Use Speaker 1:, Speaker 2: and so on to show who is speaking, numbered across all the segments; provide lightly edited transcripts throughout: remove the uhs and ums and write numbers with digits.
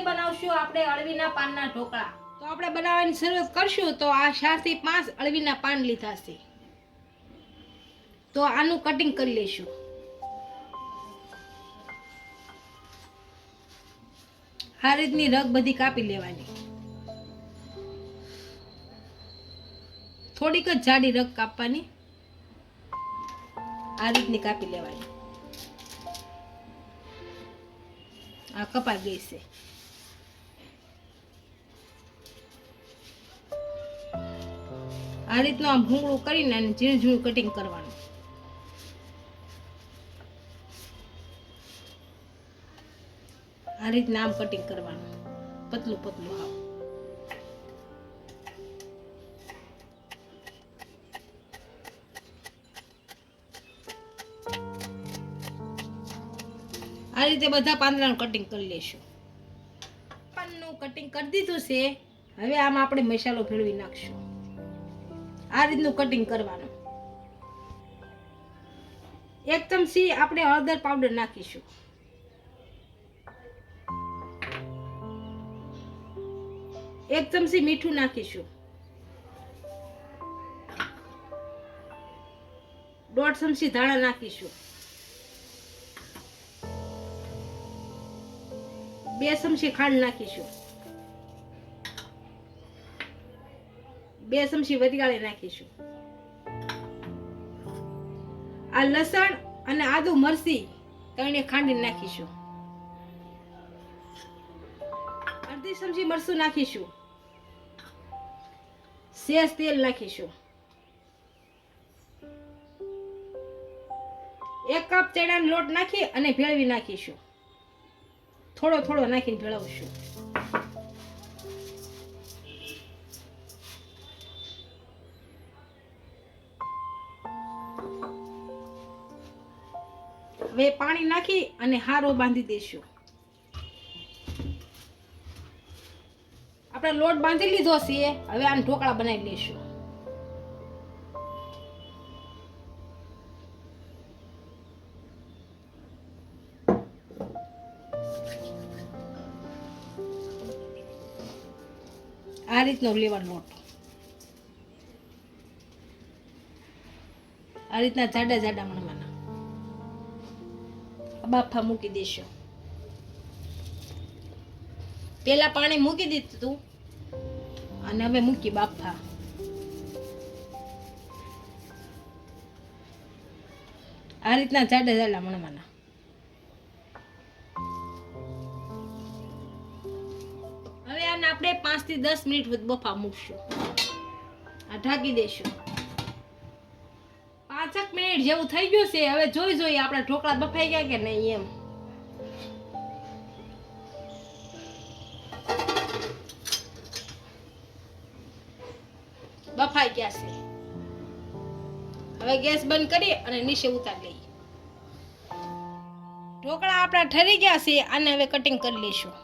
Speaker 1: બનાવશું આપણે અળવીના પાનના ઢોકળા। તો આપણે બનાવવાની શરૂઆત કરશું તો આ 4 થી 5 અળવીના પાન લીધા છે। તો આનું કટિંગ કરી લઈશું। આ રીતની રગ બધી કાપી લેવાની। થોડીક જ જાડી રગ કાપવાની। આ રીતની કાપી લેવાની। આ કપાઈ ગઈ છે। આ રીતનું આમ ભૂંગળું કરીને અને ઝીણું ઝીણું કટિંગ કરવાનું। આ રીતના આમ કટિંગ કરવાનું, પતલું પતલું હાવ। આ રીતે બધા પાંદડાનું કટિંગ કરી લેશું। પાનનું કટિંગ કરી દીધું છે। હવે આમાં આપણે મસાલો ભેળવી નાખશું। આ રીતનું કટિંગ કરવાનું। 1 ચમચી આપણે હળદર પાવડર નાખીશું। 1 ચમચી મીઠું નાખીશું। 1.5 ચમચી ધાણા નાખીશું। 2 ચમચી ખાંડ નાખીશું। 2 ચમચી વરિયાળી નાખીશું। આ લસણ અને આદુ મરચી તળીને ખાંડીને નાખીશું। 1/2 ચમચી મરચું નાખીશું। સેજ તેલ નાખીશું। 1 કપ ચણાનો લોટ નાખી અને ભેળવી નાખીશું। થોડો થોડો નાખીને ભેળવશું। હવે પાણી નાખી અને હારો બાંધી દેશું। આપણે લોટ બાંધી લીધો છે। હવે આને ઢોકળા બનાવી લેશું। આ રીતનો લેવાનો લોટ, આ રીતના જાડા જાડા મણવાના। બાફા મૂકી દેશું। પેલા પાણી મૂકી દીધું અને હવે મૂકી બાફા। આ રીતના જાડા જાડા મણવાના। હવે આને આપણે 5 થી 10 મિનિટ સુધી બફા મૂકશું। આ ઢાંકી દેશું। 5 મિનિટ જેવું થઈ ગયું છે। હવે જોઈ આપણા ઢોકળા બફાઈ ગયા કે નહીં એમ। બફાઈ ગયા છે। હવે ગેસ બંધ કરી અને નીચે ઉતારી લઈએ। ઢોકળા આપણા ઠરી ગયા છે। આને હવે કટિંગ કરી લઈશું।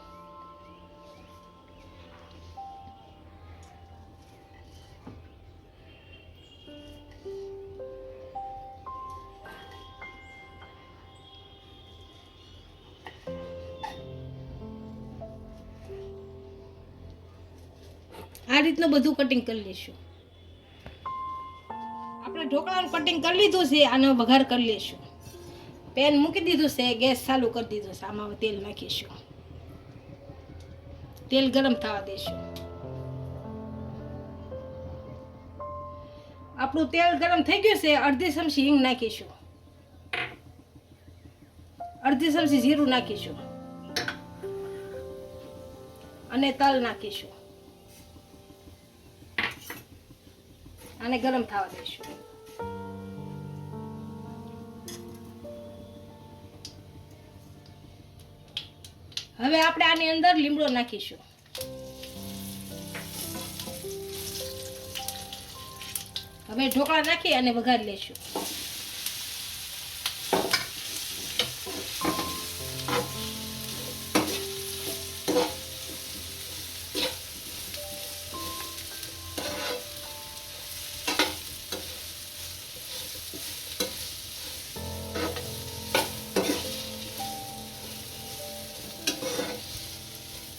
Speaker 1: આ રીતનું બધું કટિંગ કરી લઈશું। આપણે ઢોકળાનું કટિંગ કરી લીધું છે। આનો વઘાર કરી લઈશું। પેન મૂકી દીધું છે, ગેસ ચાલુ કરી દીધો છે। આમાં તેલ નાખીશું। તેલ ગરમ થવા દઈશું। આપણું તેલ ગરમ થઈ ગયું છે। 1/2 ચમચી હિંગ નાખીશું। 1/2 ચમચી જીરું નાખીશું અને તલ નાખીશું। આને ગરમ થવા દઈશું। હવે આપણે આની અંદર લીમડો નાખીશું। હવે ઢોકળા નાખી અને વઘારી લેશું।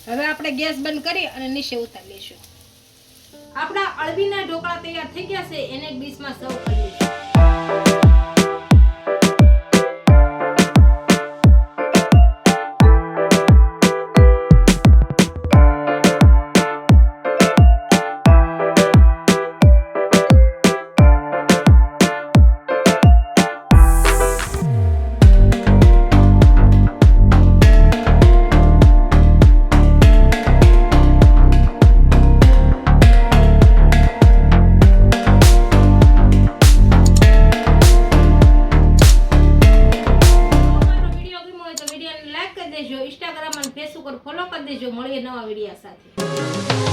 Speaker 1: હવે આપણે ગેસ બંધ કરી અને નીચે ઉતારી લેશું. આપણા અળવીના ઢોકળા તૈયાર થઈ ગયા છે, એને એક ડીશમાં સર્વ કરી લઈશું. ઇન્સ્ટાગ્રામ અને ફેસબુક પર ફોલો કરી દેજો. મળીએ નવા વિડીયો સાથે.